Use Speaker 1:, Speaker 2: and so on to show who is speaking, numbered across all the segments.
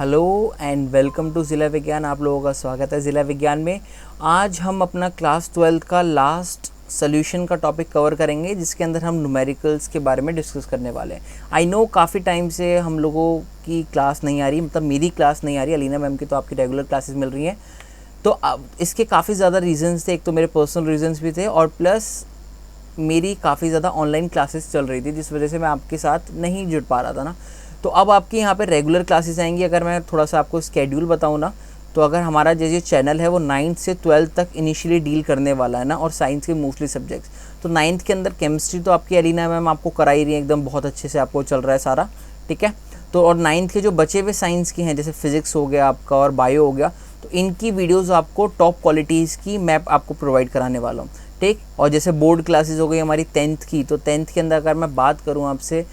Speaker 1: Hello and welcome to ज़िला विज्ञान। आप लोगों का स्वागत है ज़िला विज्ञान में। आज हम अपना क्लास 12th का लास्ट सोल्यूशन का टॉपिक कवर करेंगे, जिसके अंदर हम न्यूमेरिकल्स के बारे में डिस्कस करने वाले हैं। आई नो काफ़ी टाइम से हम लोगों की क्लास नहीं आ रही, मतलब मेरी क्लास नहीं आ रही, अलीना मैम की तो आपकी रेगुलर क्लासेस मिल रही हैं। तो अब इसके काफ़ी ज़्यादा रीजंस थे। एक तो मेरे पर्सनल रीजंस भी थे और प्लस मेरी काफ़ी ज़्यादा ऑनलाइन क्लासेस चल रही थी, जिस वजह से मैं आपके साथ नहीं जुड़ पा रहा था ना। तो अब आपकी यहाँ पे रेगुलर क्लासेस आएंगी। अगर मैं थोड़ा सा आपको स्केड्यूल बताऊँ ना, तो अगर हमारा जो चैनल है वो 9th से 12th तक इनिशियली डील करने वाला है ना, और साइंस के मोस्टली सब्जेक्ट्स। तो 9th के अंदर केमिस्ट्री तो आपकी अलीना मैम आपको करा ही रही है, एकदम बहुत अच्छे से आपको चल रहा है सारा, ठीक है। तो और 9th के जो बचे हुए साइंस के हैं, जैसे फिजिक्स हो गया आपका और बायो हो गया, तो इनकी वीडियोज़ आपको टॉप क्वालिटीज़ की मैप आपको प्रोवाइड कराने वाला हूँ, ठीक। और जैसे बोर्ड क्लासेस हो गई हमारी 10th की, तो 10th के अंदर अगर मैं बात करूँ आपसे,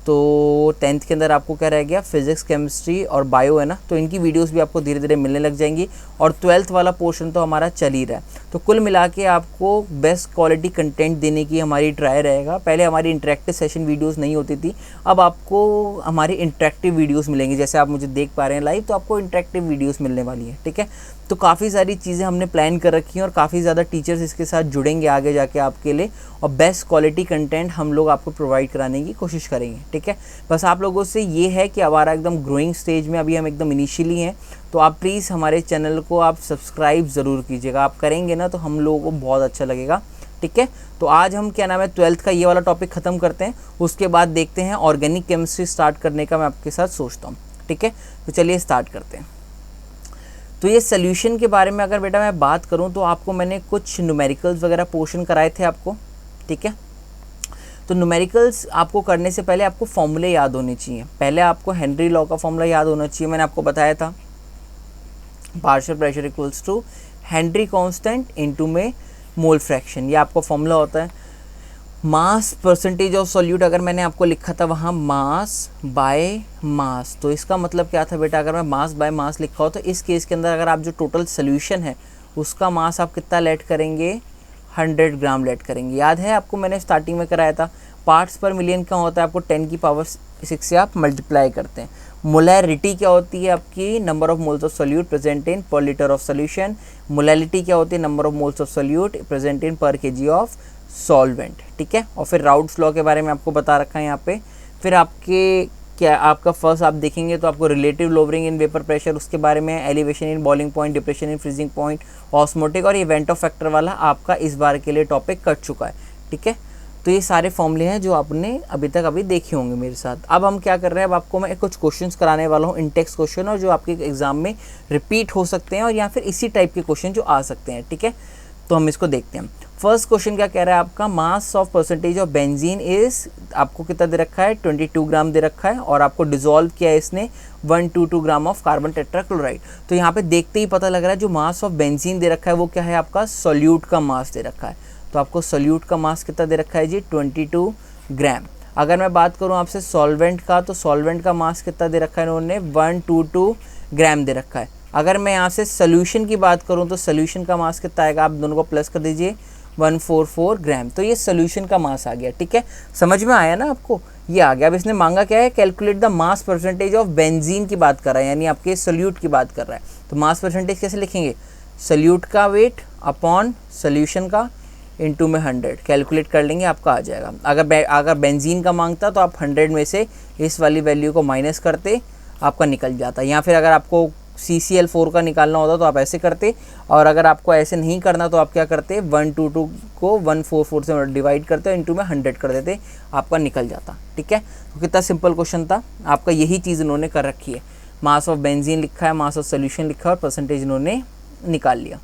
Speaker 1: तो 10th के अंदर आपको क्या रह गया, फिजिक्स, केमिस्ट्री और बायो है ना, तो इनकी वीडियोस भी आपको धीरे धीरे मिलने लग जाएंगी। और 12th वाला पोर्शन तो हमारा चल ही रहा है। तो कुल मिला के आपको बेस्ट क्वालिटी कंटेंट देने की हमारी ट्राई रहेगा। पहले हमारी इंटरेक्टिव सेशन वीडियोस नहीं होती थी, अब आपको हमारी इंटरेक्टिव वीडियोस मिलेंगी। जैसे आप मुझे देख पा रहे हैं लाइव, तो आपको इंटरेक्टिव वीडियोस मिलने वाली है, ठीक है। तो काफ़ी सारी चीज़ें हमने प्लान कर रखी हैं और काफ़ी ज़्यादा टीचर्स इसके साथ जुड़ेंगे आगे जाके आपके लिए, और बेस्ट क्वालिटी कंटेंट हम लोग आपको प्रोवाइड कराने की कोशिश करेंगे, ठीक है। बस आप लोगों से ये है कि हमारा एकदम ग्रोइंग स्टेज में अभी हम एकदम इनिशियली हैं, तो आप प्लीज़ हमारे चैनल को आप सब्सक्राइब ज़रूर कीजिएगा। आप करेंगे ना तो हम लोगों को बहुत अच्छा लगेगा, ठीक है। तो आज हम क्या नाम है 12th का ये वाला टॉपिक ख़त्म करते हैं, उसके बाद देखते हैं ऑर्गेनिक केमिस्ट्री स्टार्ट करने का मैं आपके साथ सोचता हूँ, ठीक है। तो चलिए स्टार्ट करते हैं। तो ये सोल्यूशन के बारे में अगर बेटा मैं बात करूं, तो आपको मैंने कुछ न्यूमेरिकल्स वगैरह पोर्शन कराए थे आपको, ठीक है। तो न्यूमेरिकल्स आपको करने से पहले आपको फॉर्मूले याद होने चाहिए। पहले आपको हेनरी लॉ का फॉर्मूला याद होना चाहिए, मैंने आपको बताया था। Partial pressure equals to Henry constant into में मोल फ्रैक्शन, ये आपका फॉर्मूला होता है। मास परसेंटेज ऑफ सॉल्यूट अगर मैंने आपको लिखा था वहाँ मास बाय मास, तो इसका मतलब क्या था बेटा, अगर मैं मास बाय मास लिखा हो तो इस केस के अंदर अगर आप जो टोटल सोल्यूशन है उसका मास आप कितना लेट करेंगे, 100 ग्राम लेट करेंगे। याद है आपको, मैंने स्टार्टिंग में कराया था। पार्ट्स पर मिलियन क्या होता है, आपको 10 की पावर 6 से आप मल्टीप्लाई करते हैं। मोलैरिटी क्या होती है आपकी, number of moles of solute present in per litre of solution. Molality क्या होती है, number of moles of solute present in per kg of solvent, ठीक है। और फिर राउट्स लॉ के बारे में आपको बता रखा है यहाँ पे। फिर आपके क्या आपका फर्स्ट आप देखेंगे तो आपको relative lowering in vapour pressure, उसके बारे में elevation in boiling point, depression in freezing point, osmotic और इवेंट ऑफ फैक्टर वाला आपका इस बार के लिए टॉपिक कट चुका है, ठीक है। तो ये सारे फॉर्मूले हैं जो आपने अभी तक देखे होंगे मेरे साथ। अब हम क्या कर रहे हैं, अब आपको मैं कुछ क्वेश्चंस कराने वाला हूँ, इंटेक्स क्वेश्चन, और जो आपके एग्जाम में रिपीट हो सकते हैं और या फिर इसी टाइप के क्वेश्चन जो आ सकते हैं, ठीक है। तो हम इसको देखते हैं। फर्स्ट क्वेश्चन क्या कह रहा है आपका, mass of percentage of benzene is, आपको कितना दे रखा है, 22 ग्राम दे रखा है, और आपको डिसॉल्व किया है इसने 122 ग्राम ऑफ कार्बन टेट्राक्लोराइड। तो यहाँ पे देखते ही पता लग रहा है जो मास ऑफ बेंजीन दे रखा है वो क्या है, आपका सोल्यूट का मास दे रखा है। तो आपको सोल्यूट का मास कितना दे रखा है जी, 22 ग्राम। अगर मैं बात करूँ आपसे सॉल्वेंट का, तो सॉल्वेंट का मास कितना दे रखा है इन्होंने, 122 ग्राम दे रखा है। अगर मैं यहाँ से सोल्यूशन की बात करूँ तो सोल्यूशन का मास कितना आएगा, आप दोनों को प्लस कर दीजिए, 144 ग्राम। तो ये सोल्यूशन का मास आ गया, ठीक है। समझ में आया ना आपको, ये आ गया। अब इसने मांगा क्या है, calculate the mass percentage of benzene की बात कर रहा है, यानी आपके सोल्यूट की बात कर रहा है। तो मास परसेंटेज कैसे लिखेंगे, सोल्यूट का वेट अपॉन सोल्यूशन का इंटू में 100, कैलकुलेट कर लेंगे, आपका आ जाएगा। अगर बेंजीन का मांगता तो आप 100 में से इस वाली वैल्यू को माइनस करते, आपका निकल जाता। या फिर अगर आपको CCl4 का निकालना होता तो आप ऐसे करते, और अगर आपको ऐसे नहीं करना तो आप क्या करते, 122 को 144 से डिवाइड करते इंटू में 100 कर देते, आपका निकल जाता, ठीक है। तो कितना सिंपल क्वेश्चन था आपका, यही चीज़ इन्होंने कर रखी है। मास ऑफ बेंजीन लिखा है, मास ऑफ सोल्यूशन लिखा है और परसेंटेज इन्होंने निकाल लिया।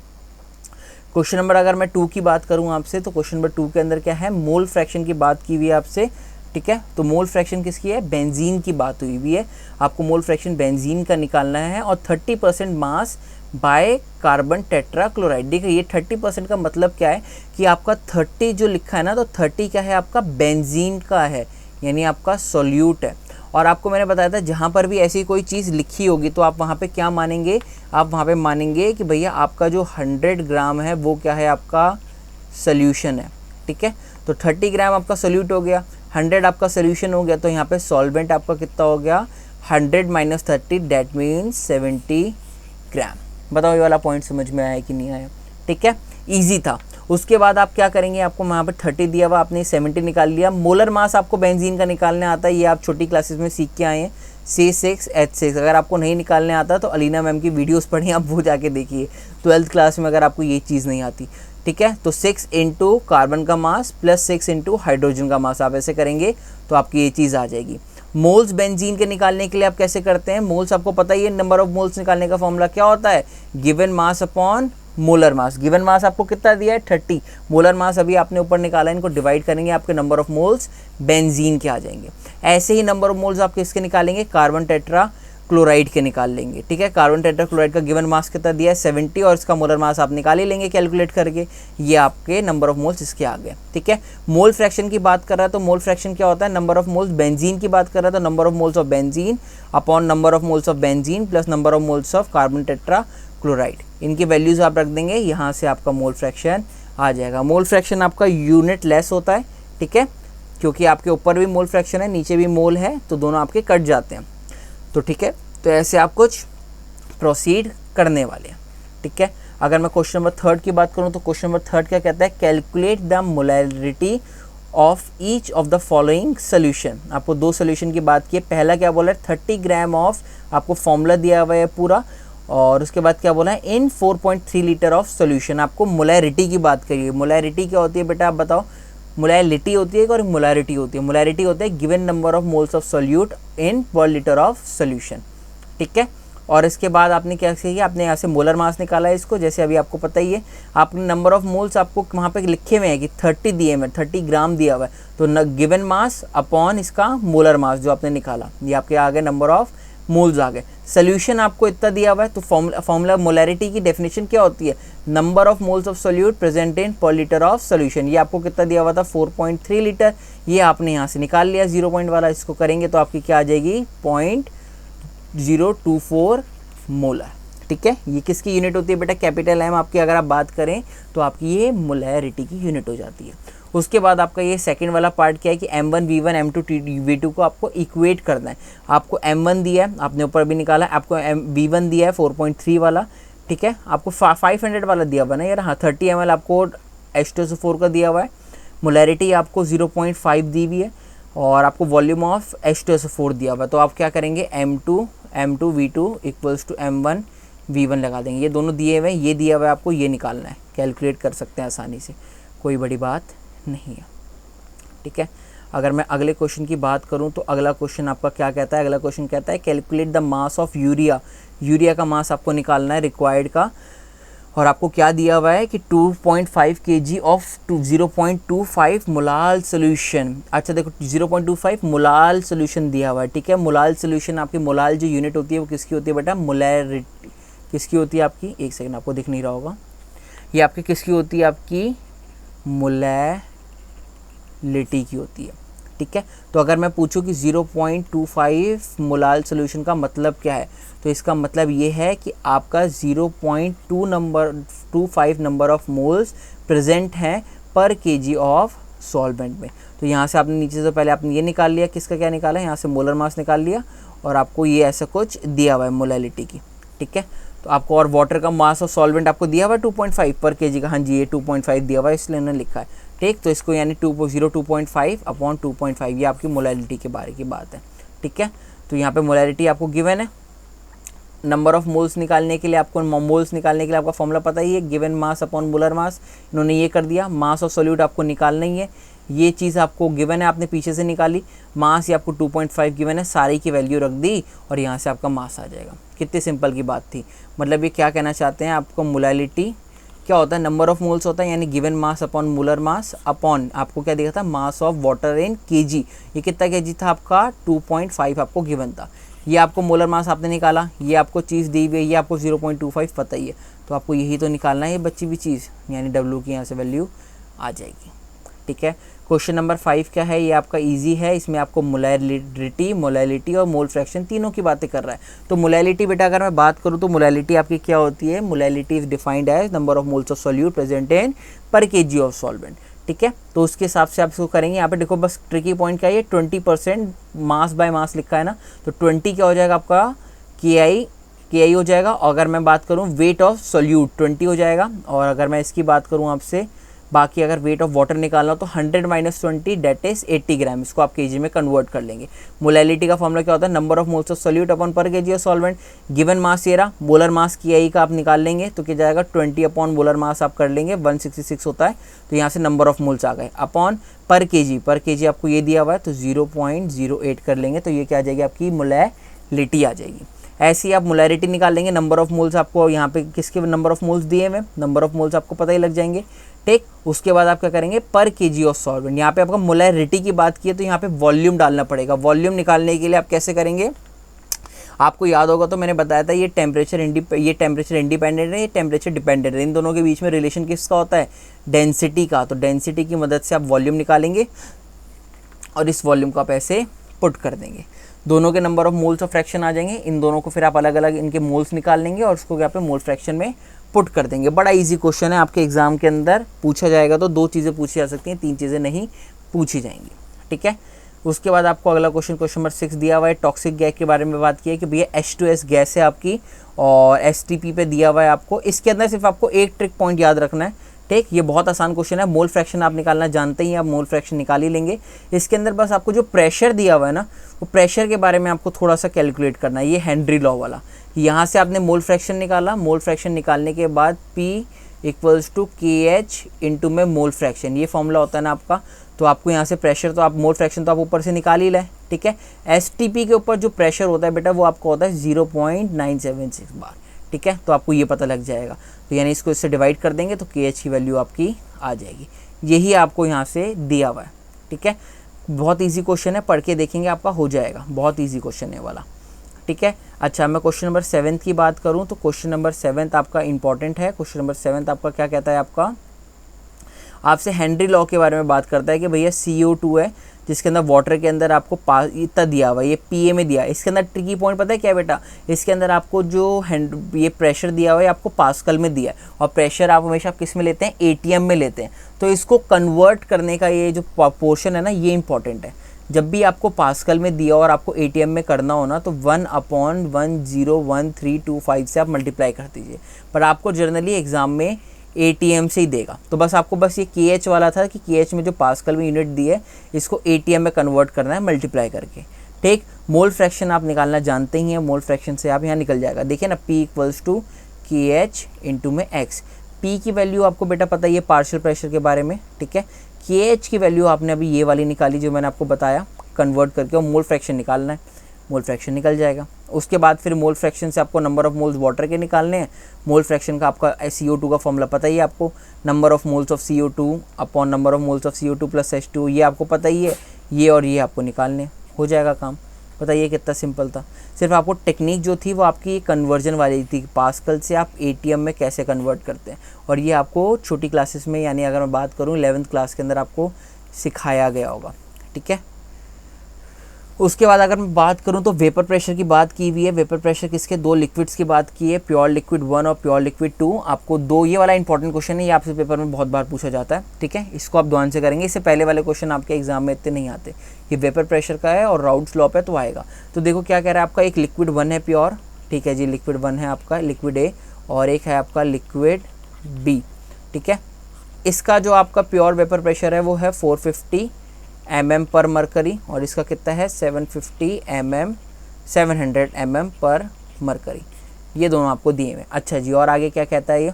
Speaker 1: क्वेश्चन नंबर अगर मैं 2 की बात करूँ आपसे, तो क्वेश्चन नंबर 2 के अंदर क्या है, मोल फ्रैक्शन की बात की हुई है आपसे, ठीक है। तो मोल फ्रैक्शन किसकी है, बेंजीन की बात हुई हुई है। आपको मोल फ्रैक्शन बेंजीन का निकालना है, और 30% मास बाय कार्बन टेट्राक्लोराइड। देखिए ये 30% का मतलब क्या है कि आपका 30 जो लिखा है ना, तो 30 क्या है आपका बेंजीन का है, यानी आपका सोल्यूट है। और आपको मैंने बताया था जहाँ पर भी ऐसी कोई चीज़ लिखी होगी तो आप वहाँ पे क्या मानेंगे, आप वहाँ पे मानेंगे कि भैया आपका जो 100 ग्राम है वो क्या है, आपका सोल्यूशन है, ठीक है। तो 30 ग्राम आपका सोल्यूट हो गया, 100 आपका सोल्यूशन हो गया, तो यहाँ पे सॉल्वेंट आपका कितना हो गया, 100 माइनस 30 दैट मीन्स 70 ग्राम। बताओ ये वाला पॉइंट समझ में आया कि नहीं आया? ठीक है, ईजी था। उसके बाद आप क्या करेंगे, आपको वहाँ पर 30 दिया हुआ, आपने 70 निकाल लिया। मोलर मास आपको बेंजीन का निकालने आता है, ये आप छोटी क्लासेस में सीख के आए हैं, C6H6। अगर आपको नहीं निकालने आता तो अलीना मैम की वीडियोस पढ़िए, आप वो जाके देखिए 12th क्लास में अगर आपको ये चीज़ नहीं आती। ठीक है, तो 6 इंटू कार्बन का मास प्लस 6 इंटू हाइड्रोजन का मास, आप ऐसे करेंगे तो आपकी ये चीज़ आ जाएगी। मोल्स बेंजीन के निकालने के लिए आप कैसे करते हैं, मोल्स आपको पता ही है, नंबर ऑफ मोल्स निकालने का फॉर्मूला क्या होता है, गिवन मास अपॉन मोलर मास। गिवन मास आपको कितना दिया है 30, मोलर मास अभी आपने ऊपर निकाला है, इनको डिवाइड करेंगे, आपके नंबर ऑफ मोल्स बेंजीन के आ जाएंगे। ऐसे ही नंबर ऑफ मोल्स आप किसके निकालेंगे, कार्बन टेट्रा क्लोराइड के निकाल लेंगे। ठीक है, कार्बन टेट्रा क्लोराइड का गिवन मास कितना दिया है 70, और इसका मोलर मास आप निकाल ही लेंगे कैलकुलेट करके, ये आपके नंबर ऑफ मोल्स इसके आ गए। ठीक है, मोल फ्रैक्शन की बात कर रहा है तो मोल फ्रैक्शन क्या होता है, नंबर ऑफ मोल्स बेंजीन की बात कर रहा है तो number of moles of benzene upon number of moles of benzene plus number of moles of carbon tetra chloride, इनकी वैल्यूज आप रख देंगे, यहाँ से आपका मोल फ्रैक्शन आ जाएगा। मोल फ्रैक्शन आपका यूनिट लेस होता है। ठीक है, क्योंकि आपके ऊपर भी मोल फ्रैक्शन है, नीचे भी मोल है, तो दोनों आपके कट जाते हैं। तो ठीक है, तो ऐसे आप कुछ प्रोसीड करने वाले हैं। ठीक है, अगर मैं क्वेश्चन नंबर 3 की बात करूं तो क्वेश्चन नंबर 3 क्या कहता है, calculate the molarity of each of the following solution. आपको 2 सोल्यूशन की बात की है। पहला क्या बोला है, 30 ग्राम ऑफ, आपको फॉर्मूला दिया हुआ है पूरा, और उसके बाद क्या बोला है, इन 4.3 लीटर ऑफ सोल्यूशन। आपको मोलैरिटी की बात करिए। मोलैरिटी क्या होती है बेटा, आप बताओ। मोलैरिटी होती है और मोलैरिटी होती है। मोलैरिटी होता है given number of moles of solute in per litre of solution. ठीक है, और इसके बाद आपने क्या किया, आपने यहाँ से मोलर मास निकाला है इसको, जैसे अभी आपको पता ही है। आपने नंबर ऑफ मोल्स आपको वहाँ पे लिखे हुए हैं कि 30 दिए हुए, 30 ग्राम दिया हुआ है, तो गिवन मास अपॉन इसका मोलर मास जो आपने निकाला, ये आपके आ गए नंबर ऑफ मोल्स आ गए। सोल्यूशन आपको इतना दिया हुआ है, तो फॉर्मूला मोलैरिटी की डेफिनेशन क्या होती है, number of moles of solute present in per litre of solution. ये आपको कितना दिया हुआ था 4.3 लीटर, ये आपने यहाँ से निकाल लिया 0 पॉइंट वाला, इसको करेंगे तो आपकी क्या आ जाएगी 0.024 मोलर। ठीक है, ये किसकी यूनिट होती है बेटा, कैपिटल एम आपकी अगर आप बात करें तो आपकी ये मोलैरिटी की यूनिट हो जाती है। उसके बाद आपका ये सेकंड वाला पार्ट क्या है कि M1 V1 M2 V2 को आपको इक्वेट करना है। आपको M1 दिया है, आपने ऊपर भी निकाला, आपको V1 दिया है 4.3 वाला। ठीक है, आपको 500 वाला दिया हुआ ना यार, हाँ 30 ml आपको H2SO4 का दिया हुआ है। मोलैरिटी आपको 0.5 दी हुई है, और आपको वॉल्यूम ऑफ H2SO4 दिया हुआ है। तो आप क्या करेंगे, M2 V2 equals to M1 V1 लगा देंगे। ये दोनों दिए हुए हैं, ये दिया हुआ है, आपको ये निकालना है, कैलकुलेट कर सकते हैं आसानी से, कोई बड़ी बात नहीं है। ठीक है, अगर मैं अगले क्वेश्चन की बात करूं तो अगला क्वेश्चन आपका क्या कहता है, अगला क्वेश्चन कहता है calculate the mass of urea. Urea का मास आपको निकालना है रिक्वायर्ड का, और आपको क्या दिया हुआ है कि 2.5 kg ऑफ 0.25 मोलाल सोल्यूशन। अच्छा देखो 0.25 मोलाल सोल्यूशन दिया हुआ है। ठीक है, मोलाल सोल्यूशन आपकी, मोलाल जो यूनिट होती है वो किसकी होती है बेटा, मोलैरिटी किसकी होती है आपकी, एक सेकंड आपको दिख नहीं रहा होगा, ये आपकी किसकी होती है, आपकी मोलैलिटी की होती है। ठीक है, तो अगर मैं पूछूं कि 0.25 मोलाल सोल्यूशन का मतलब क्या है, तो इसका मतलब ये है कि आपका 0.25 नंबर ऑफ मोल्स प्रेजेंट हैं पर केजी ऑफ सॉल्वेंट में। तो यहाँ से आपने नीचे से पहले आपने ये निकाल लिया, किसका क्या निकाला, यहाँ से मोलर मास निकाल लिया, और आपको ये ऐसा कुछ दिया हुआ है मोलैलिटी की। ठीक है, तो आपको, और वाटर का मास ऑफ सॉल्वेंट आपको दिया हुआ है 2.5 पर केजी का, हाँ जी ये 2.5 दिया हुआ है, इसलिए उन्होंने लिखा है। ठीक, तो इसको यानी 2.5 अपॉन 2.5, ये आपकी मोलैलिटी के बारे की बात है। ठीक है, तो यहाँ पे मोलैलिटी आपको गिवन है। नंबर ऑफ मोल्स निकालने के लिए आपको, मोल्स निकालने के लिए आपका फॉर्मूला पता ही है, गिवन मास अपॉन मोलर मास, इन्होंने ये कर दिया। मास ऑफ सोल्यूट आपको निकालना ही है, ये चीज़ आपको गिवन है, आपने पीछे से निकाली। मास ये आपको 2.5 गिवन है, सारी की वैल्यू रख दी, और यहाँ से आपका मास आ जाएगा। कितनी सिंपल की बात थी। मतलब ये क्या कहना चाहते हैं, आपको मोलैलिटी क्या होता है, नंबर ऑफ मोल्स होता है, यानी given mass upon molar mass upon आपको क्या दिया था, mass of water in KG. ये कितना केजी था आपका, 2.5 आपको गिवन था। ये आपको मोलर मास आपने निकाला, ये आपको चीज़ दी हुई है, ये आपको 0.25 पता ही है, तो आपको यही तो निकालना है, ये बची हुई चीज़, यानी W की यहाँ से वैल्यू आ जाएगी। ठीक है, क्वेश्चन नंबर 5 क्या है, ये आपका इजी है, इसमें आपको मोलैलिटी और मोल फ्रैक्शन तीनों की बातें कर रहा है। तो मोलैलिटी बेटा अगर मैं बात करूँ तो मोलैलिटी आपकी क्या होती है, molality is defined as number of moles of solute present in per kg of solvent. ठीक है। तो उसके हिसाब से आप इसको करेंगे। यहाँ पे देखो बस ट्रिकी पॉइंट क्या है, 20% मास बाय मास लिखा है ना, तो 20 क्या हो जाएगा आपका के आई हो जाएगा। और अगर मैं बात करूँ वेट ऑफ सोल्यूट 20 हो जाएगा। और अगर मैं इसकी बात करूँ आपसे बाकी अगर वेट ऑफ वाटर निकालना हो तो 100 - 20 डेट इज 80 ग्राम। इसको आप केजी में कन्वर्ट कर लेंगे। मोलैलिटी का फॉर्मूला क्या होता है, number of moles of solute upon per kg of solvent. Given mass ये रहा, मोलर मास की आई का आप निकाल लेंगे तो क्या जाएगा 20 अपॉन मोलर मास आप कर लेंगे, 166 होता है। तो यहाँ से नंबर ऑफ मोल्स आ गए अपॉन पर केजी आपको ये दिया हुआ है तो 0.08 कर लेंगे तो ये क्या आ जाएगी आपकी मोलैलिटी आ जाएगी। ऐसे ही आप मोलैरिटी निकाल लेंगे। नंबर ऑफ मोल्स आपको यहाँ पे किसके नंबर ऑफ मोल्स दिए हुए, नंबर ऑफ मोल्स आपको पता ही लग जाएंगे, ठीक। उसके बाद आप क्या करेंगे पर केजी ऑफ सॉल्वेंट। यहाँ पे आपका मोलैरिटी की बात की है तो यहाँ पे वॉल्यूम डालना पड़ेगा। वॉल्यूम निकालने के लिए आप कैसे करेंगे, आपको याद होगा तो मैंने बताया था ये टेम्परेचर इंडिपेंडेंट है, ये टेम्परेचर डिपेंडेंट है। इन दोनों के बीच में रिलेशन किसका होता है, डेंसिटी का। तो डेंसिटी की मदद से आप वॉल्यूम निकालेंगे और इस वॉल्यूम को आप ऐसे पुट कर देंगे। दोनों के number of moles of fraction आ जाएंगे। इन दोनों को फिर आप अलग अलग इनके मोल्स निकाल लेंगे और उसको क्या पे मोल फ्रैक्शन में पुट कर देंगे। बड़ा इजी क्वेश्चन है, आपके एग्जाम के अंदर पूछा जाएगा तो 2 चीज़ें पूछी जा सकती हैं, 3 चीज़ें नहीं पूछी जाएंगी, ठीक है। उसके बाद आपको अगला क्वेश्चन नंबर 6 दिया हुआ है, टॉक्सिक गैस के बारे में बात की है कि भैया H2S गैस है आपकी और STP पे दिया हुआ है आपको। इसके अंदर सिर्फ आपको एक ट्रिक पॉइंट याद रखना है, ठीक। ये बहुत आसान क्वेश्चन है, मोल फ्रैक्शन आप निकालना जानते ही, आप मोल फ्रैक्शन निकाल ही लेंगे। इसके अंदर बस आपको जो प्रेशर दिया हुआ है ना, वो प्रेशर के बारे में आपको थोड़ा सा कैलकुलेट करना है। ये हेनरी लॉ वाला, यहाँ से आपने मोल फ्रैक्शन निकाला, मोल फ्रैक्शन निकालने के बाद P = KH इंटू में मोल फ्रैक्शन, ये फॉर्मूला होता है ना आपका। तो आपको यहाँ से प्रेशर, तो आप मोल फ्रैक्शन तो आप ऊपर से निकाल ही लें, ठीक है। STP के ऊपर जो प्रेशर होता है बेटा वो आपको होता है 0.976 बार, ठीक है। तो आपको ये पता लग जाएगा। तो यानी इसको इससे डिवाइड कर देंगे तो KH की वैल्यू आपकी आ जाएगी। यही आपको यहाँ से दिया हुआ है, ठीक है। बहुत इजी क्वेश्चन है, पढ़ के देखेंगे आपका हो जाएगा, बहुत इजी क्वेश्चन है वाला, ठीक है। अच्छा, मैं क्वेश्चन नंबर 7 की बात करूँ तो क्वेश्चन नंबर 7 आपका इंपॉर्टेंट है। क्वेश्चन नंबर 7 आपका क्या कहता है, आपका आपसे हेनरी लॉ के बारे में बात करता है कि भैया CO2 है जिसके अंदर वाटर के अंदर आपको इतना दिया हुआ है, ये PA में दिया है। इसके अंदर ट्रिकी पॉइंट पता है क्या बेटा, इसके अंदर आपको जो ये प्रेशर दिया हुआ है आपको पास्कल में दिया है और प्रेशर आप हमेशा किस में लेते हैं, ATM में लेते हैं। तो इसको कन्वर्ट करने का ये जो पोर्शन है ना, ये इंपॉर्टेंट है। जब भी आपको पास्कल में दिया और आपको ATM में करना हो ना तो 1/101325 से आप मल्टीप्लाई कर दीजिए। पर आपको जनरली एग्जाम में ATM से ही देगा। तो बस आपको बस ये KH वाला था कि KH में जो पास्कल में यूनिट दी है इसको ATM में कन्वर्ट करना है मल्टीप्लाई करके, ठीक। मोल फ्रैक्शन आप निकालना जानते ही हैं, मोल फ्रैक्शन से आप यहाँ निकल जाएगा। देखिए ना, P = KH इंटू में X। P की वैल्यू आपको बेटा पता ही है पार्शियल प्रेशर के बारे में, ठीक है। KH की वैल्यू आपने अभी ये वाली निकाली जो मैंने आपको बताया, कन्वर्ट करके और मोल फ्रैक्शन निकालना है, मोल फ्रैक्शन निकल जाएगा। उसके बाद फिर मोल फ्रैक्शन से आपको नंबर ऑफ मोल्स वाटर के निकालने हैं। मोल फ्रैक्शन का आपका CO2 का फॉर्मूला पता ही है आपको, number of moles of CO2 upon number of moles of CO2 + H2, ये आपको पता ही है। ये और ये आपको निकालने, हो जाएगा काम। बताइए कितना सिंपल था। सिर्फ आपको टेक्निक जो थी वो आपकी कन्वर्जन वाली थी, पास्कल से आप ATM में कैसे कन्वर्ट करते हैं, और ये आपको छोटी क्लासेस में, यानी अगर मैं बात करूँ 11th क्लास के अंदर आपको सिखाया गया होगा, ठीक है। उसके बाद अगर मैं बात करूं तो वेपर प्रेशर की बात की हुई है। वेपर प्रेशर किसके, 2 लिक्विड्स की बात की है, प्योर लिक्विड 1 और प्योर लिक्विड 2। आपको 2, ये वाला इंपॉर्टेंट क्वेश्चन है, ये आपसे पेपर में बहुत बार पूछा जाता है, ठीक है। इसको आप ध्यान से करेंगे, इससे पहले वाले क्वेश्चन आपके एग्जाम में इतने नहीं आते। ये वेपर प्रेशर का है और राउल्ट्स लॉ पे तो आएगा। तो देखो क्या कह रहा है आपका, एक लिक्विड 1 है प्योर, ठीक है जी, लिक्विड 1 है आपका, लिक्विड A, और एक है आपका लिक्विड B, ठीक है। इसका जो आपका प्योर वेपर प्रेशर है वो है 450 mm पर मरकरी, और इसका कितना है 700 mm पर मरकरी। ये दोनों आपको दिए हुए। अच्छा जी, और आगे क्या कहता है, ये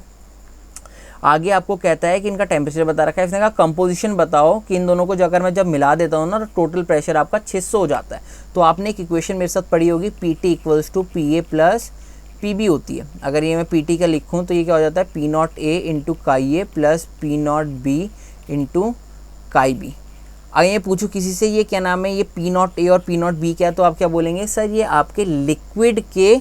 Speaker 1: आगे आपको कहता है कि इनका टेम्परेचर बता रखा है। इसने कहा कंपोजिशन बताओ कि इन दोनों को अगर मैं जब मिला देता हूँ ना तो टोटल प्रेशर आपका 600 हो जाता है। तो आपने एक इक्वेशन मेरे साथ पढ़ी होगी, PT = PA + PB होती है। अगर ये मैं PT का लिखूँ तो ये क्या हो जाता है, P0A × Ka + P0B × Kb। अगर ये पूछूं किसी से ये क्या नाम है, ये P0A और P0B क्या है, तो आप क्या बोलेंगे, सर ये आपके लिक्विड के,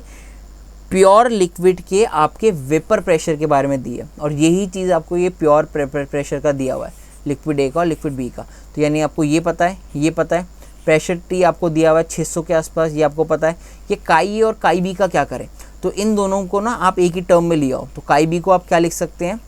Speaker 1: प्योर लिक्विड के आपके वेपर प्रेशर के बारे में दिया, और यही चीज़ आपको ये प्योर प्रेशर का दिया हुआ है, लिक्विड A का और लिक्विड B का। तो यानी आपको ये पता है, ये पता है, प्रेशर T आपको दिया हुआ है 600 के आसपास, ये आपको पता है। ये काई और काई B का क्या करें, तो इन दोनों को ना आप एक ही टर्म में ले आओ। तो काई B को आप क्या लिख सकते हैं,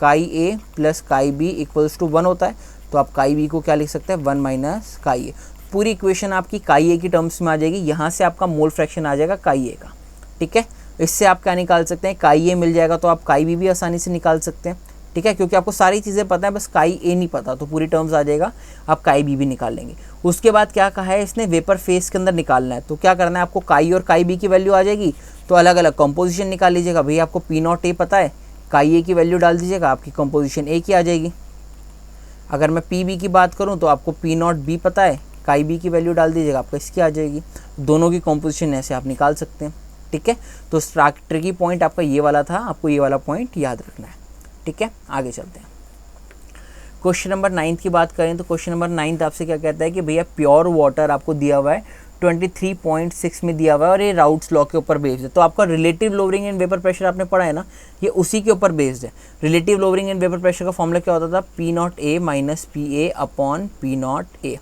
Speaker 1: chi A plus chi B equals to 1 होता है, तो आप काई बी को क्या लिख सकते हैं 1 माइनस काई ए। पूरी इक्वेशन आपकी काई ए की टर्म्स में आ जाएगी, यहाँ से आपका मोल फ्रैक्शन आ जाएगा काई ए का, ठीक है। इससे आप क्या निकाल सकते हैं, काई ए मिल जाएगा तो आप काई बी भी आसानी से निकाल सकते हैं, ठीक है, क्योंकि आपको सारी चीज़ें पता है, बस काई ए नहीं पता, तो पूरी टर्म्स आ जाएगा, आप काई बी भी निकाल लेंगे। उसके बाद क्या कहा है इसने, वेपर फेस के अंदर निकालना है, तो क्या करना है आपको, काई और काई बी की वैल्यू आ जाएगी, तो अलग अलग कंपोजिशन निकाल लीजिएगा। भैया आपको पी नॉट ए पता है, काई ए की वैल्यू डाल दीजिएगा, आपकी कंपोजिशन ए की आ जाएगी। अगर मैं पी बी की बात करूँ तो आपको पी नॉट बी पता है, काई बी की वैल्यू डाल दीजिएगा, आपको इसकी आ जाएगी। दोनों की कंपोजिशन ऐसे आप निकाल सकते हैं, ठीक है। तो ट्रिकी पॉइंट आपका ये वाला था, आपको ये वाला पॉइंट याद रखना है, ठीक है। आगे चलते हैं, क्वेश्चन नंबर 9 की बात करें तो क्वेश्चन नंबर 9 आपसे क्या कहता है कि भैया प्योर वाटर आपको दिया हुआ है 23.6 में दिया हुआ है और ये राउट्स लॉ के ऊपर बेस्ड है। तो आपका relative lowering and vapour pressure आपने पढ़ा है ना, ये उसी के ऊपर बेस्ड है। Relative lowering and vapour pressure का फॉर्मूला क्या होता था, P naught A minus P A upon P naught ए,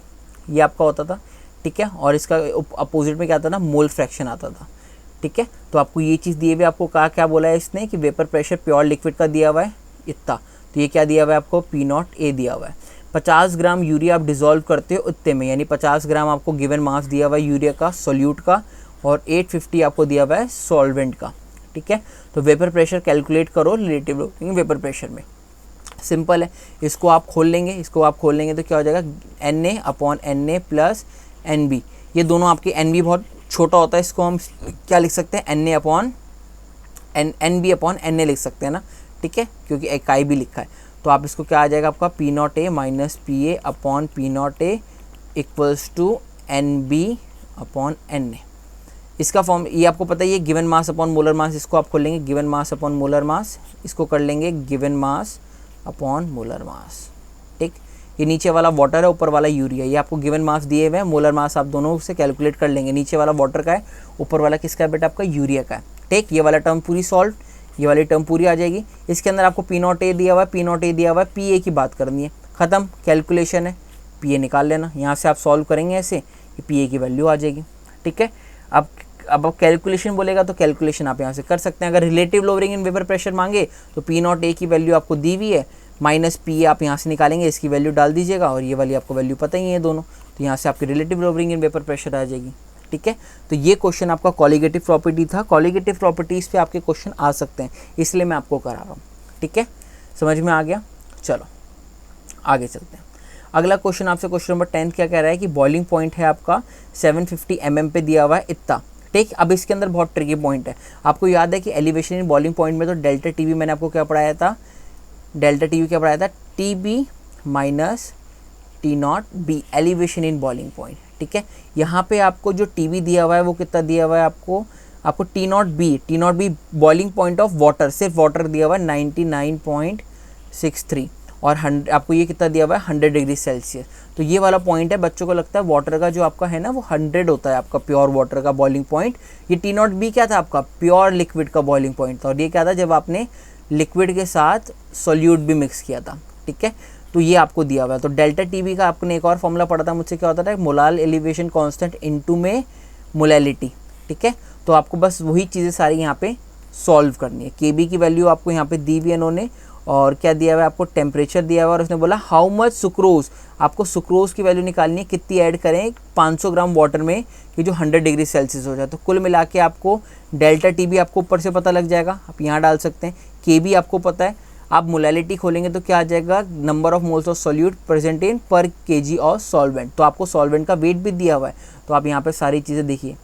Speaker 1: ये आपका होता था, ठीक है। और इसका अपोजिट में क्या आता था, मोल फ्रैक्शन आता था, ठीक है। तो आपको ये चीज़ दिए हुए, आपको कहा क्या बोला है इसने कि वेपर प्रेशर प्योर लिक्विड का दिया हुआ है इतना, तो ये क्या दिया हुआ है आपको, पी नॉट ए दिया हुआ है। 50 ग्राम यूरिया आप डिज़ोल्व करते हो इतने में, यानी 50 ग्राम आपको गिवन मास दिया हुआ है यूरिया का सोल्यूट का, और 850 आपको दिया हुआ है सॉल्वेंट का, ठीक है। तो वेपर प्रेशर कैलकुलेट करो रिलेटिव वेपर प्रेशर में, सिंपल है। इसको आप खोल लेंगे तो क्या हो जाएगा, Na upon Na plus Nb, ये दोनों आपके Nb बहुत छोटा होता है, इसको हम क्या लिख सकते हैं, Na upon Nb upon Na लिख सकते हैं ना, ठीक है, क्योंकि एक काई भी लिखा है। तो आप इसको क्या आ जाएगा आपका P naught A minus P A upon P naught A equals to Nb upon Na। इसका फॉर्म ये आपको पता है, ये given mass upon molar mass, इसको आप खोल लेंगे given mass upon molar mass, इसको कर लेंगे given mass upon molar mass, ठीक। ये नीचे वाला वाटर है, ऊपर वाला यूरिया, ये आपको गिवन मास दिए हुए हैं, मोलर मास आप दोनों से कैलकुलेट कर लेंगे। नीचे वाला वाटर का है, ऊपर वाला किसका है बेटा, आपका यूरिया का है, ठीक। ये वाला टर्म पूरी सॉल्व, ये वाली टर्म पूरी आ जाएगी। इसके अंदर आपको पी नॉट ए दिया हुआ है, पी नॉट ए दिया हुआ है, पी ए की बात करनी है, ख़त्म, कैलकुलेशन है, पी ए निकाल लेना। यहाँ से आप सॉल्व करेंगे ऐसे कि पी ए की वैल्यू आ जाएगी, ठीक है। अब कैलकुलेशन बोलेगा तो कैलकुलेशन आप यहाँ से कर सकते हैं। अगर relative lowering in vapour pressure मांगे तो पी नॉट ए की वैल्यू आपको दी हुई है, माइनस पी ए आप यहाँ से निकालेंगे, इसकी वैल्यू डाल दीजिएगा, और ये वाली आपको वैल्यू पता ही है दोनों, तो यहाँ से आपकी relative lowering in vapour pressure आ जाएगी, ठीक है। तो ये क्वेश्चन आपका कॉलिगेटिव प्रॉपर्टी था, कॉलिगेटिव प्रॉपर्टीज़ पे आपके क्वेश्चन आ सकते हैं, इसलिए मैं आपको करा रहा हूँ, ठीक है, समझ में आ गया। चलो आगे चलते हैं। अगला क्वेश्चन आपसे क्वेश्चन नंबर 10 क्या कह रहा है कि बॉइलिंग पॉइंट है आपका 750 mm पे दिया हुआ है इतना, ठीक। अब इसके अंदर बहुत ट्रिकी पॉइंट है, आपको याद है कि एलिवेशन इन बॉइलिंग पॉइंट में तो डेल्टा टी बी मैंने आपको क्या पढ़ाया था, डेल्टा टी बी क्या पढ़ाया था, T B minus T naught B elevation in boiling point, ठीक है। यहाँ पे आपको जो टी बी दिया हुआ है वो कितना दिया हुआ है आपको T naught B boiling point of water, सिर्फ वाटर दिया हुआ है 99.63, और आपको ये कितना दिया हुआ है 100 डिग्री सेल्सियस। तो ये वाला पॉइंट है, बच्चों को लगता है वाटर का जो आपका है ना वो 100 होता है आपका प्योर वाटर का बॉइलिंग पॉइंट। ये टी नॉट बी क्या था आपका, प्योर लिक्विड का बॉइलिंग पॉइंट था, और ये क्या था, जब आपने लिक्विड के साथ सोल्यूट भी मिक्स किया था, ठीक है। तो ये आपको दिया हुआ है। तो डेल्टा टी बी का आपने एक और फॉर्मूला पढ़ा था मुझसे, क्या होता था, मोलाल एलिवेशन कांस्टेंट इनटू में मोलैलिटी, ठीक है। तो आपको बस वही चीज़ें सारी यहाँ पे सॉल्व करनी है। के बी की वैल्यू आपको यहाँ पे दी हुई है इन्होंने, और क्या दिया हुआ है आपको, टेम्परेचर दिया हुआ है, और उसने बोला हाउ मच सुक्रोज, आपको सुक्रोज की वैल्यू निकालनी है, कितनी ऐड करें 500 ग्राम वाटर में कि जो 100 डिग्री सेल्सियस हो जाए। तो कुल मिला के आपको डेल्टा टी बी आपको ऊपर से पता लग जाएगा, आप यहाँ डाल सकते हैं, के बी आपको पता है। आप मोलैलिटी खोलेंगे तो क्या आ जाएगा, number of moles of solute present in per kg of solvent, तो आपको सॉल्वेंट का वेट भी दिया हुआ है। तो आप यहाँ पे सारी चीज़ें देखिए,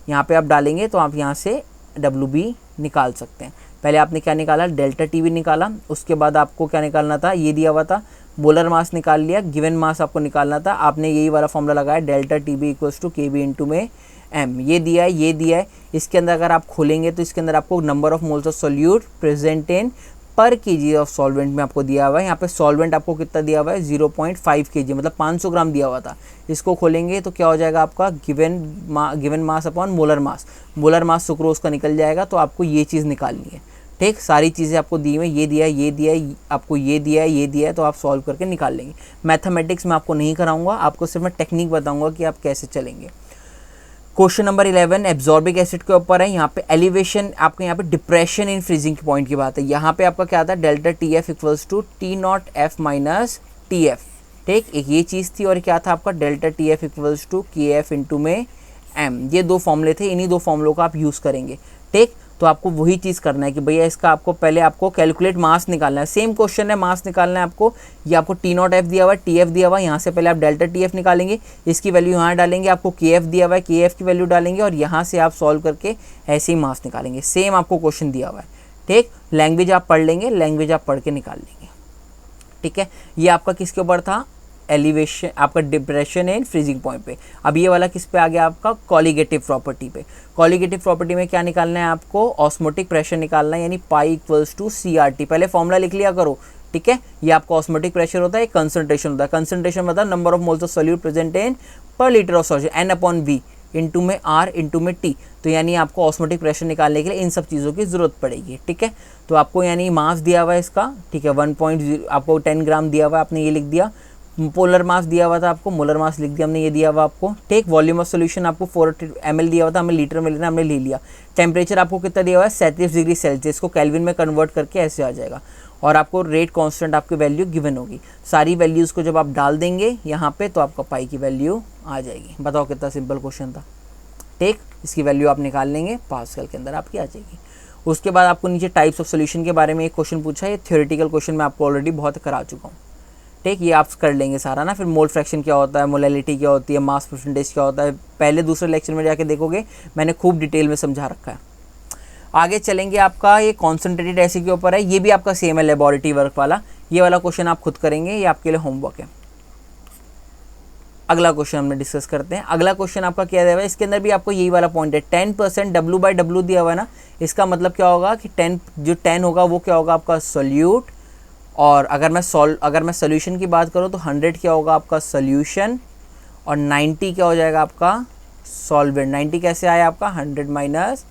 Speaker 1: यहाँ पे आप डालेंगे तो आप यहाँ से WB निकाल सकते हैं। पहले आपने क्या निकाला, डेल्टा टी बी निकाला, उसके बाद आपको क्या निकालना था, ये दिया हुआ था मोलर मास निकाल लिया, गिवन मास आपको निकालना था, आपने यही वाला फॉर्मूला लगाया, delta T B equals to K B into में एम, ये दिया है। इसके अंदर अगर आप खोलेंगे तो इसके अंदर आपको number of moles of solute present in per kg of solvent में आपको दिया हुआ है। यहाँ पे सॉल्वेंट आपको कितना दिया हुआ है, 0.5 kg, मतलब 500 ग्राम दिया हुआ था। इसको खोलेंगे तो क्या हो जाएगा आपका गिवन मास अपॉन मोलर मास, मोलर मास सुक्रोज का निकल जाएगा। तो आपको ये चीज़ निकालनी है, ठीक। सारी चीज़ें आपको दी हुई, ये दिया है, आपको ये दिया है, तो आप सॉल्व करके निकाल लेंगे। मैथमेटिक्स में आपको नहीं कराऊंगा, आपको सिर्फ मैं टेक्निक बताऊंगा कि आप कैसे चलेंगे। क्वेश्चन नंबर 11 एब्जॉर्बिक एसिड के ऊपर है। यहाँ पे एलिवेशन, आपके यहाँ पे डिप्रेशन इन फ्रीजिंग पॉइंट की बात है। यहाँ पे आपका क्या आता है, delta T F equals to T naught F minus T F. ठीक, एक ये चीज़ थी और क्या था आपका, delta T F equals to K F into में एम। ये दो फॉर्मूले थे, इन्हीं दो फॉर्मूलों का आप यूज़ करेंगे। ठीक, तो आपको वही चीज़ करना है कि भैया इसका आपको पहले आपको कैलकुलेट मास निकालना है। सेम क्वेश्चन है, मास निकालना है आपको। ये आपको टी नॉट एफ दिया हुआ है, टी एफ दिया हुआ है, यहाँ से पहले आप डेल्टा टी एफ निकालेंगे, इसकी वैल्यू यहाँ डालेंगे, आपको के एफ दिया हुआ है, के एफ की वैल्यू डालेंगे और यहाँ से आप सॉल्व करके ऐसे ही मास निकालेंगे। सेम आपको क्वेश्चन दिया हुआ है। ठीक, लैंग्वेज आप पढ़ लेंगे, लैंग्वेज आप पढ़ के निकाल लेंगे। ठीक है, ये आपका किसके ऊपर था, एलिवेशन, आपका डिप्रेशन इन फ्रीजिंग पॉइंट पे। अब ये वाला किस पे आ गया आपका, कॉलिगेटिव प्रॉपर्टी पे। कॉलिगेटिव प्रॉपर्टी में क्या निकालना है आपको, ऑस्मोटिक प्रेशर निकालना है, यानी pi equals to C R T. पहले फॉर्मूला लिख लिया करो। ठीक है, ये आपका ऑस्मोटिक प्रेशर होता है, कंसंट्रेशन होता है। कंसंट्रेशन मतलब number of moles of solute present in per litre of solution, n upon V into में आर इंटू में टी। तो यानी आपको ऑस्मोटिक प्रेशर निकालने के लिए इन सब चीज़ों की ज़रूरत पड़ेगी। ठीक है, तो आपको यानी मास दिया हुआ है इसका, ठीक है, 1.0, आपको 10 ग्राम दिया हुआ है, आपने ये लिख दिया। पोलर मास दिया हुआ था आपको, मोलर मास लिख दिया हमने, ये दिया हुआ आपको। ठीक, वॉल्यूम ऑफ सॉल्यूशन आपको 4 ml दिया हुआ था, हमें लीटर में लेना, हमने ले लिया। टेम्परेचर आपको कितना दिया हुआ है, 37 डिग्री सेल्सियस, को केल्विन में कन्वर्ट करके ऐसे आ जाएगा। और आपको रेट कांस्टेंट आपकी वैल्यू गिवन होगी। सारी वैल्यूज़ को जब आप डाल देंगे यहाँ पे तो आपका पाई की वैल्यू आ जाएगी। बताओ कितना सिंपल क्वेश्चन था। ठीक, इसकी वैल्यू आप निकाल लेंगे, पास्कल के अंदर आपकी आ जाएगी। उसके बाद आपको नीचे टाइप्स ऑफ सोल्यूशन के बारे में एक क्वेश्चन पूछा है। ये थ्योरेटिकल क्वेश्चन मैं आपको ऑलरेडी बहुत करा चुका हूँ। ठीक, ये आप कर लेंगे सारा ना। फिर मोल फ्रैक्शन क्या होता है, मोलैलिटी क्या होती है, मास परसेंटेज क्या होता है, पहले दूसरे लेक्चर में जाके देखोगे, मैंने खूब डिटेल में समझा रखा है। आगे चलेंगे, आपका ये कॉन्सेंट्रेटेड एसिड के ऊपर है। ये भी आपका सेम है, लेबोरेटरी वर्क वाला। ये वाला क्वेश्चन आप खुद करेंगे, ये आपके लिए होमवर्क है। अगला क्वेश्चन हमने डिस्कस करते हैं। अगला क्वेश्चन आपका क्या दिया हुआ है, इसके अंदर भी आपको यही वाला पॉइंट है। 10% W/W दिया हुआ है ना, इसका मतलब क्या होगा कि 10 होगा वो क्या होगा आपका सोल्यूट। और अगर मैं सोल्यूशन की बात करूँ तो 100 क्या होगा आपका सोल्यूशन और 90 क्या हो जाएगा आपका सॉल्वेंट। 90 कैसे आया आपका 100 माइनस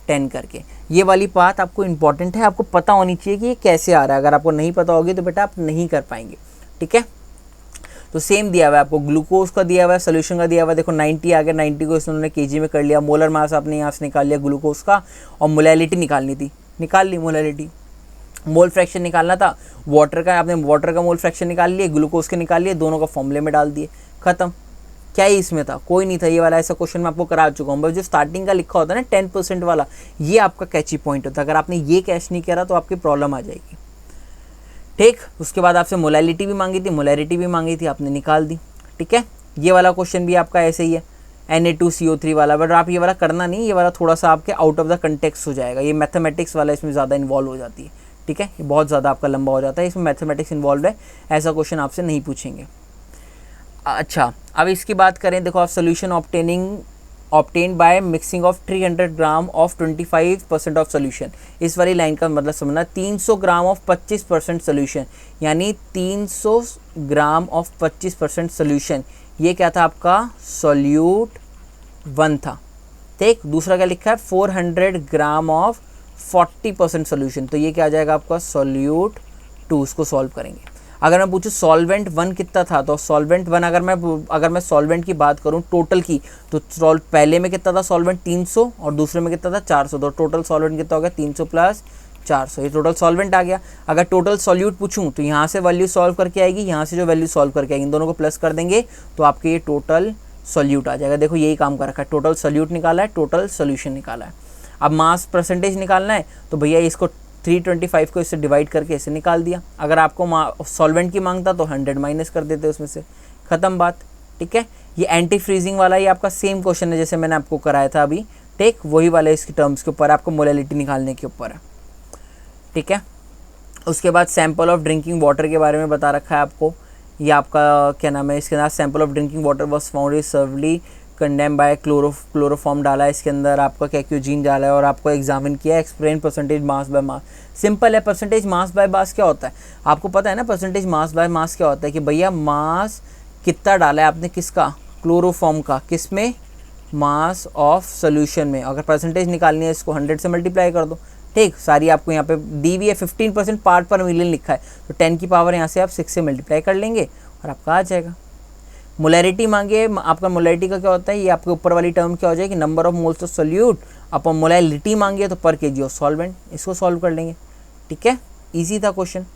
Speaker 1: 10 करके। ये वाली बात आपको इंपॉर्टेंट है, आपको पता होनी चाहिए कि ये कैसे आ रहा है। अगर आपको नहीं पता होगी तो बेटा आप नहीं कर पाएंगे। ठीक है, तो सेम दिया हुआ है आपको, ग्लूकोज का दिया हुआ है, सोल्यूशन का दिया हुआ है। देखो 90 आ गया, 90 को इसने केजी में कर लिया। मोलर मास आपने यहाँ से निकाल लिया ग्लूकोज का, और मोलैलिटी निकालनी थी, निकाल ली मोलैलिटी। मोल फ्रैक्शन निकालना था वाटर का, आपने वाटर का मोल फ्रैक्शन निकाल लिए, ग्लूकोज के निकाल लिए, दोनों का फॉर्मूले में डाल दिए, खत्म। क्या ही इसमें था, कोई नहीं था। ये वाला ऐसा क्वेश्चन मैं आपको करा चुका हूँ। बस जो स्टार्टिंग का लिखा होता है ना 10% वाला, ये आपका कैची पॉइंट होता है। अगर आपने ये कैच नहीं करा तो आपकी प्रॉब्लम आ जाएगी। ठीक, उसके बाद आपसे मोलैलिटी भी मांगी थी, मोलैरिटी भी मांगी थी, आपने निकाल दी। ठीक है, ये वाला क्वेश्चन भी आपका ऐसे ही है, Na2CO3 वाला। बट आप ये वाला करना नहीं, ये वाला थोड़ा सा आपके आउट ऑफ द कंटेक्स्ट हो जाएगा। ये मैथमेटिक्स वाला इसमें ज़्यादा इन्वॉल्व हो जाती है। ठीक है, ये बहुत ज़्यादा आपका लंबा हो जाता है, इसमें मैथमेटिक्स इन्वॉल्व है, ऐसा क्वेश्चन आपसे नहीं पूछेंगे। अच्छा, अब इसकी बात करें, देखो आप solution obtain by mixing of 300 gram of 25% of solution. इस वाली लाइन का मतलब समझना, 300 ग्राम ऑफ 25% सोल्यूशन, यानी 300 ग्राम ऑफ 25% सोल्यूशन। ये क्या था आपका सोल्यूट 1 था। ठीक, दूसरा क्या लिखा है 400 ग्राम ऑफ 40% सोल्यूशन, तो ये क्या आ जाएगा आपका सोल्यूट 2। उसको सॉल्व करेंगे। अगर मैं पूछूं सॉल्वेंट 1 कितना था, तो सॉल्वेंट 1 अगर मैं सॉल्वेंट की बात करूं टोटल की, तो पहले में कितना था सॉल्वेंट 300 और दूसरे में कितना था 400, तो टोटल सॉल्वेंट कितना हो गया 300 प्लस 400, ये टोटल सॉल्वेंट आ गया। अगर टोटल सॉल्यूट पूछूं तो यहाँ से वैल्यू सॉल्व करके आएगी, यहाँ से जो वैल्यू सॉल्व करके आएगी, इन दोनों को प्लस कर देंगे तो आपके ये टोटल सॉल्यूट आ जाएगा। देखो यही काम कर रखा है, टोटल सॉल्यूट निकाला है, टोटल सोल्यूशन निकाला है। अब मास परसेंटेज निकालना है तो भैया इसको 325 को इससे डिवाइड करके ऐसे निकाल दिया। अगर आपको सॉल्वेंट की मांगता तो 100 माइनस कर देते उसमें से, ख़त्म बात। ठीक है, ये एंटी फ्रीजिंग वाला ये आपका सेम क्वेश्चन है जैसे मैंने आपको कराया था अभी। ठीक, वही वाले इसकी टर्म्स के ऊपर आपको मोलैलिटी निकालने के ऊपर है। ठीक है, उसके बाद सैंपल ऑफ ड्रिंकिंग वाटर के बारे में बता रखा है आपको। ये आपका क्या नाम है, इसके अंदर sample of drinking water was found is severely condemn by chloroform डाला है, इसके अंदर आपका कैक्यूजीन डाला है और आपको एग्जामिन किया, explain percentage mass by mass. Simple है, परसेंटेज मास बाय मास क्या होता है आपको पता है ना। परसेंटेज मास बाय मास क्या होता है कि भैया मास कितना डाला है आपने, किसका, क्लोरोफॉर्म का, किस में, मास ऑफ सोल्यूशन में। अगर परसेंटेज निकालनी है इसको 100 से मल्टीप्लाई कर दो। ठीक, सारी आपको यहाँ पे दी हुई है, 15% पार्ट पर मिलियन लिखा है, तो 10 की पावर यहाँ से आप 6 से मल्टीप्लाई कर लेंगे और आपका आ जाएगा। मोलैरिटी मांगी है, आपका मोलैरिटी का क्या होता है, ये आपके ऊपर वाली टर्म क्या हो जाएगी, number of moles of solute upon molarity मांगी है तो पर केजी ऑफ सॉल्वेंट, इसको सॉल्व कर लेंगे। ठीक है, इजी था क्वेश्चन।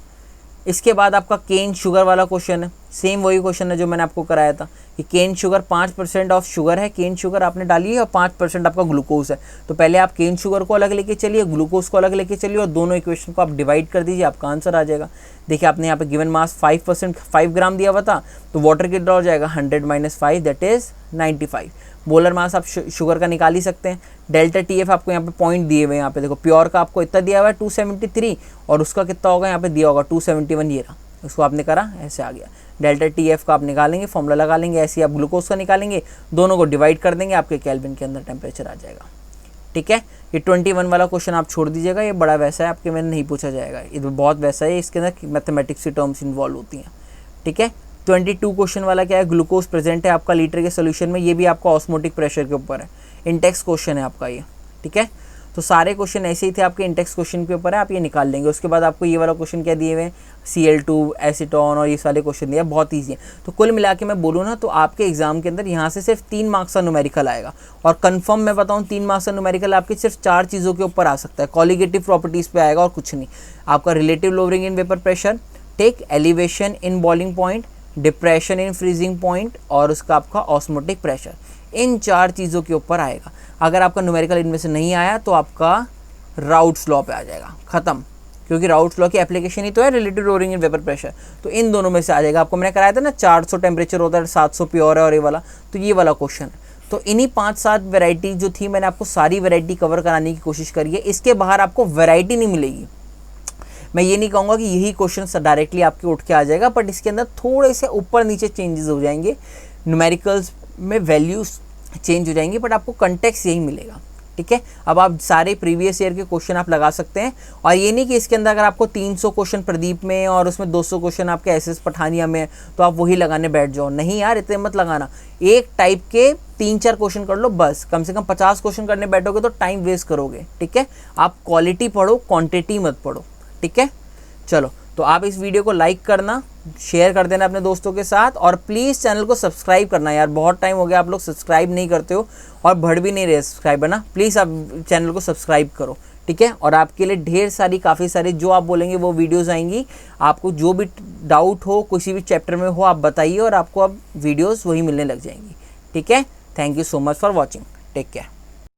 Speaker 1: इसके बाद आपका केन शुगर वाला क्वेश्चन है, सेम वही क्वेश्चन है जो मैंने आपको कराया था कि केन शुगर 5% ऑफ शुगर है, केन शुगर आपने डाली है और 5% आपका ग्लूकोज है। तो पहले आप केन शुगर को अलग लेके चलिए, ग्लूकोज को अलग लेके चलिए और दोनों इक्वेशन को आप डिवाइड कर दीजिए, आपका आंसर आ जाएगा। देखिए आपने यहाँ पे गिवन मास 5 ग्राम दिया हुआ था, तो वाटर कितना हो जाएगा 100 - 5 दैट इज 95। मोलर मास आप शुगर का निकाल ही सकते हैं। डेल्टा TF आपको यहाँ पे पॉइंट दिए हुए हैं, यहाँ पे देखो प्योर का आपको इतना दिया हुआ है 273 और उसका कितना होगा यहाँ पे दिया होगा 271, ये रहा, उसको आपने करा ऐसे आ गया। डेल्टा TF का आप निकालेंगे, फॉर्मूला लगा लेंगे, ऐसे आप ग्लूकोज का निकालेंगे, दोनों को डिवाइड कर देंगे, आपके केल्विन के अंदर टेम्परेचर आ जाएगा। ठीक है, ये 21 वाला क्वेश्चन आप छोड़ दीजिएगा, ये बड़ा वैसा है, आपके में नहीं पूछा जाएगा, ये बहुत वैसा है, इसके अंदर मैथमेटिक्स की टर्म्स इन्वॉल्व होती हैं। ठीक है, 22 क्वेश्चन वाला क्या है, ग्लूकोज प्रेजेंट है आपका लीटर के सोल्यूशन में, ये भी आपका ऑस्मोटिक प्रेशर के ऊपर है, इंटेक्स क्वेश्चन है आपका ये। ठीक है, तो सारे क्वेश्चन ऐसे ही थे आपके, इंटेक्स क्वेश्चन के ऊपर है, आप ये निकाल लेंगे। उसके बाद आपको ये वाला क्वेश्चन क्या दिए हुए हैं, Cl2 एसीटोन और ये सारे क्वेश्चन दिए, बहुत ईजी है। तो कुल मिला के मैं बोलूँ ना तो आपके एग्जाम के अंदर यहाँ से सिर्फ 3 मार्क्स का न्यूमेरिकल आएगा, और कंफर्म मैं बताऊँ 3 मार्क्स का न्यूमेरिकल आपके सिर्फ 4 चीज़ों के ऊपर आ सकता है, कॉलिगेटिव प्रॉपर्टीज़ पे आएगा और कुछ नहीं। आपका relative lowering in vapour pressure, take elevation in boiling point, depression in freezing point और उसका आपका ऑस्मोटिक प्रेशर, इन 4 चीज़ों के ऊपर आएगा। अगर आपका न्यूमेरिकल इनमें से नहीं आया तो आपका राउट्स लॉ पे आ जाएगा, ख़त्म, क्योंकि राउट्स लॉ की एप्लीकेशन ही तो है relative lowering in vapour pressure, तो इन दोनों में से आ जाएगा। आपको मैंने कराया था ना 400 टेम्परेचर होता है, 700 प्योर है और ये वाला, तो ये वाला क्वेश्चन है। तो इन्हीं 5-7 वेराइटी जो थी मैंने आपको सारी वेराइटी कवर कराने की कोशिश करी है, इसके बाहर आपको वेराइटी नहीं मिलेगी। मैं ये नहीं कहूँगा कि यही क्वेश्चन डायरेक्टली आपके उठ के आ जाएगा, बट इसके अंदर थोड़े से ऊपर नीचे चेंजेस हो जाएंगे, न्यूमेरिकल्स में वैल्यूज चेंज हो जाएंगी, बट आपको कंटेक्स्ट यही मिलेगा। ठीक है, अब आप सारे प्रीवियस ईयर के क्वेश्चन आप लगा सकते हैं, और ये नहीं कि इसके अंदर अगर आपको 300 क्वेश्चन प्रदीप में और उसमें 200 क्वेश्चन आपके SS पठानिया में तो आप वही लगाने बैठ जाओ, नहीं यार, इतने मत लगाना। एक टाइप के 3-4 क्वेश्चन कर लो बस, कम से कम 50 क्वेश्चन करने बैठोगे तो टाइम वेस्ट करोगे। ठीक है, आप क्वालिटी पढ़ो, क्वांटिटी मत पढ़ो। ठीक है, चलो, तो आप इस वीडियो को लाइक करना, शेयर कर देना अपने दोस्तों के साथ, और प्लीज़ चैनल को सब्सक्राइब करना यार, बहुत टाइम हो गया आप लोग सब्सक्राइब नहीं करते हो और बढ़ भी नहीं रहे सब्सक्राइबर ना, प्लीज़ आप चैनल को सब्सक्राइब करो। ठीक है, और आपके लिए ढेर सारी काफ़ी सारी जो आप बोलेंगे वो वीडियोज़ आएंगी। आपको जो भी डाउट हो किसी भी चैप्टर में हो आप बताइए, और आपको अब वीडियोज़ वही मिलने लग जाएंगी। ठीक है, thank you so much for watching, take care.